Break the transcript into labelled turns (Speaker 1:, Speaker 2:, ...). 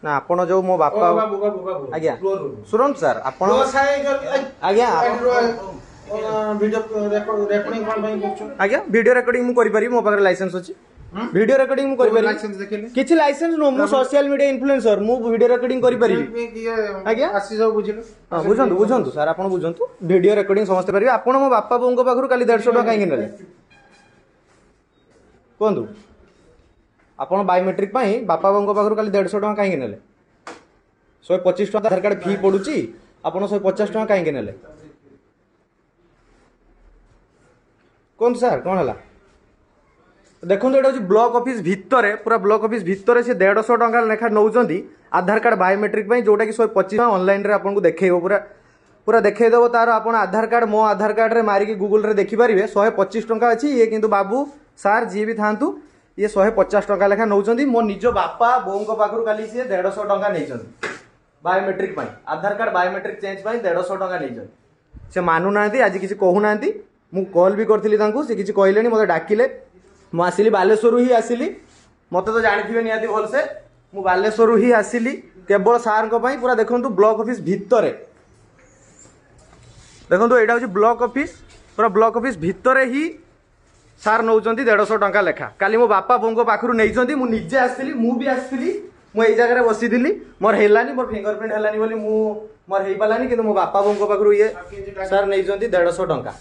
Speaker 1: ना आपण जो मो बापा आज्ञा सुरन सर आपण आज्ञा आज्ञा वीडियो रिकॉर्डिंग मु करि पारि मो पाखरे लाइसेंस अछि वीडियो रिकॉर्डिंग मु करि पारि
Speaker 2: लाइसेंस देखिले
Speaker 1: किछि लाइसेंस नो मु सोशल मीडिया इन्फ्लुएंसर मु वीडियो रिकॉर्डिंग करि पारि
Speaker 2: आज्ञा आसी सब बुझिलो
Speaker 1: हां बुझंतु बुझंतु सर आपण बुझंतु वीडियो रिकॉर्डिंग समस्त पारि आपण मो बापा बोंको पाखरु काली 150 टका काहे नेले कोंदु आपण बायोमेट्रिक पाई बापा बोंको पाखरु काली 150 टका काहे नेले 125 टका आधार कार्ड फी पडुची आपण 150 टका काहे नेले कौन सर कौन है देखो ये ब्लॉक ऑफिस भितर पूरा ब्लॉक ऑफिस भितर से 150 टका लेखा नौ आधार कार्ड बायोमेट्रिक जोटा कि 125 ऑनलाइन रे आपको देखो पूरा पूरा देखईदेव तार आप आधार कार्ड मो आधार कार्ड रे मारिकी गूगल रे देखिपारे 125 टका अच्छी ये किंतु बाबू सार जी भी था ये 150 टका लेखा नौ मो निज बापा बों पाखु काली सी 150 टका नहीं बायोमेट्रिक आधार कार्ड बायोमेट्रिक चेंज 150 टका नहीं से मानुना आज किसी कहूना मु कॉल भी करी से किसी कहले मत डाकिले मु आसिली बालेश्वर ही आसिली मत तो जानी निहाती भलसे मु बालेश्वर ही आसिली केवल सार पूरा देखो ब्लॉक ऑफिस भितर देखो यहाँ हूँ ब्लॉक ऑफिस पूरा ब्लॉक ऑफिस भितर ही सार नौ 150 टका लेखा काली मो बापा बों पाखु नहीं मुझे आसली मुझे मुझे जगह बसी मोर हेलानी मोर फिंगरप्रिंट हेलानी बोली मोर हो पारानी कि मो बापा बों पाखु ये सार नहीं 150 टका